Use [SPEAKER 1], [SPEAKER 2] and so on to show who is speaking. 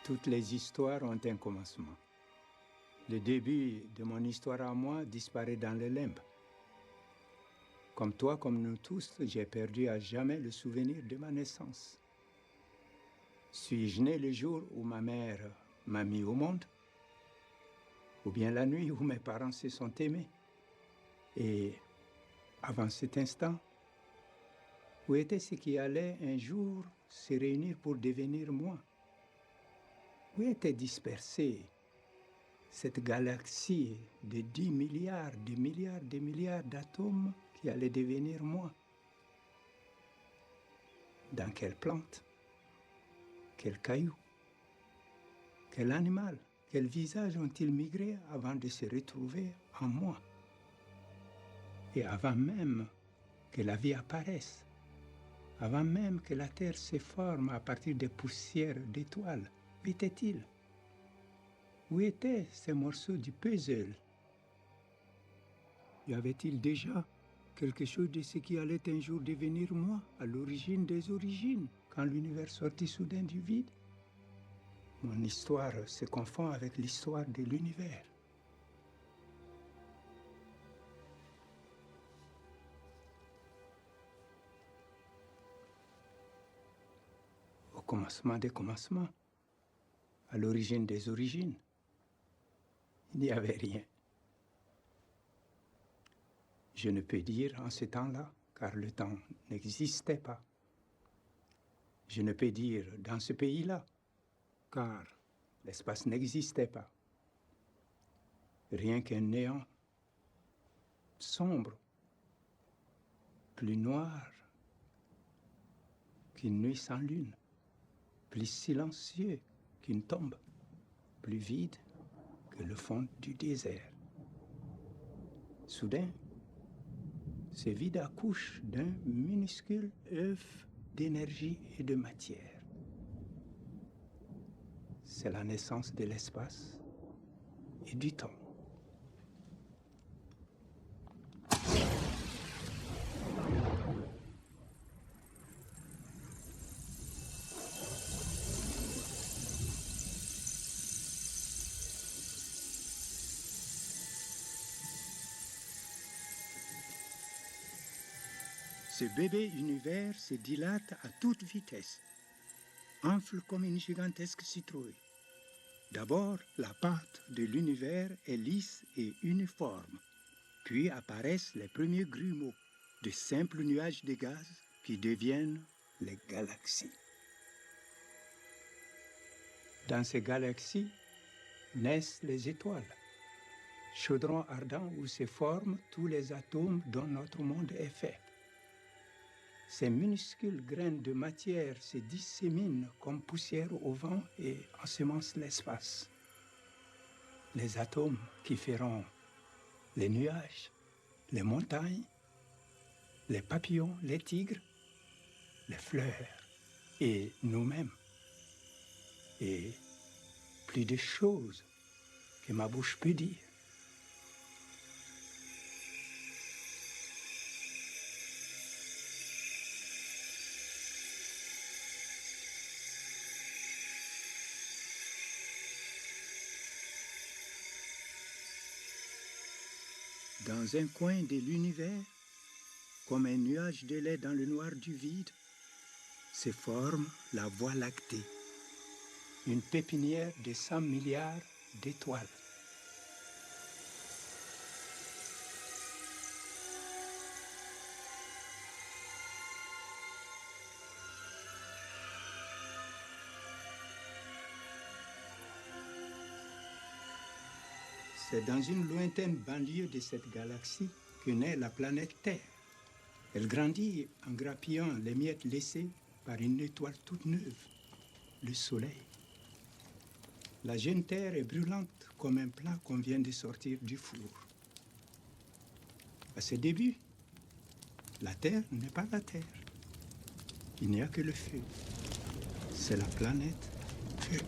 [SPEAKER 1] Toutes les histoires ont un commencement. Le début de mon histoire à moi disparaît dans les limbes. Comme toi, comme nous tous, j'ai perdu à jamais le souvenir de ma naissance. Suis-je né le jour où ma mère m'a mis au monde? Ou bien la nuit où mes parents se sont aimés? Et avant cet instant, où était ce qui allait un jour se réunir pour devenir moi? Où était dispersée cette galaxie de 10 milliards, de milliards, de milliards d'atomes qui allait devenir moi? Dans quelle plante? Quel caillou? Quel animal? Quel visage ont-ils migré avant de se retrouver en moi? Et avant même que la vie apparaisse, avant même que la Terre se forme à partir des poussières d'étoiles, où était-il? Où étaient ces morceaux du puzzle? Y avait-il déjà quelque chose de ce qui allait un jour devenir moi, à l'origine des origines, quand l'univers sortit soudain du vide? Mon histoire se confond avec l'histoire de l'univers. Au commencement des commencements, à l'origine des origines, il n'y avait rien. Je ne peux dire en ce temps-là, car le temps n'existait pas. Je ne peux dire dans ce pays-là, car l'espace n'existait pas. Rien qu'un néant sombre, plus noir qu'une nuit sans lune, plus silencieux qu'une tombe, plus vide que le fond du désert. Soudain, ce vide accouche d'un minuscule œuf d'énergie et de matière. C'est la naissance de l'espace et du temps. Ce bébé univers se dilate à toute vitesse, enfle comme une gigantesque citrouille. D'abord, la pâte de l'univers est lisse et uniforme, puis apparaissent les premiers grumeaux, de simples nuages de gaz qui deviennent les galaxies. Dans ces galaxies naissent les étoiles, chaudrons ardents où se forment tous les atomes dont notre monde est fait. Ces minuscules graines de matière se disséminent comme poussière au vent et ensemencent l'espace. Les atomes qui feront les nuages, les montagnes, les papillons, les tigres, les fleurs et nous-mêmes. Et plus de choses que ma bouche peut dire. Dans un coin de l'univers, comme un nuage de lait dans le noir du vide, se forme la Voie lactée, une pépinière de 100 milliards d'étoiles. C'est dans une lointaine banlieue de cette galaxie que naît la planète Terre. Elle grandit en grappillant les miettes laissées par une étoile toute neuve, le Soleil. La jeune Terre est brûlante comme un plat qu'on vient de sortir du four. À ses débuts, la Terre n'est pas la Terre. Il n'y a que le feu. C'est la planète Feu.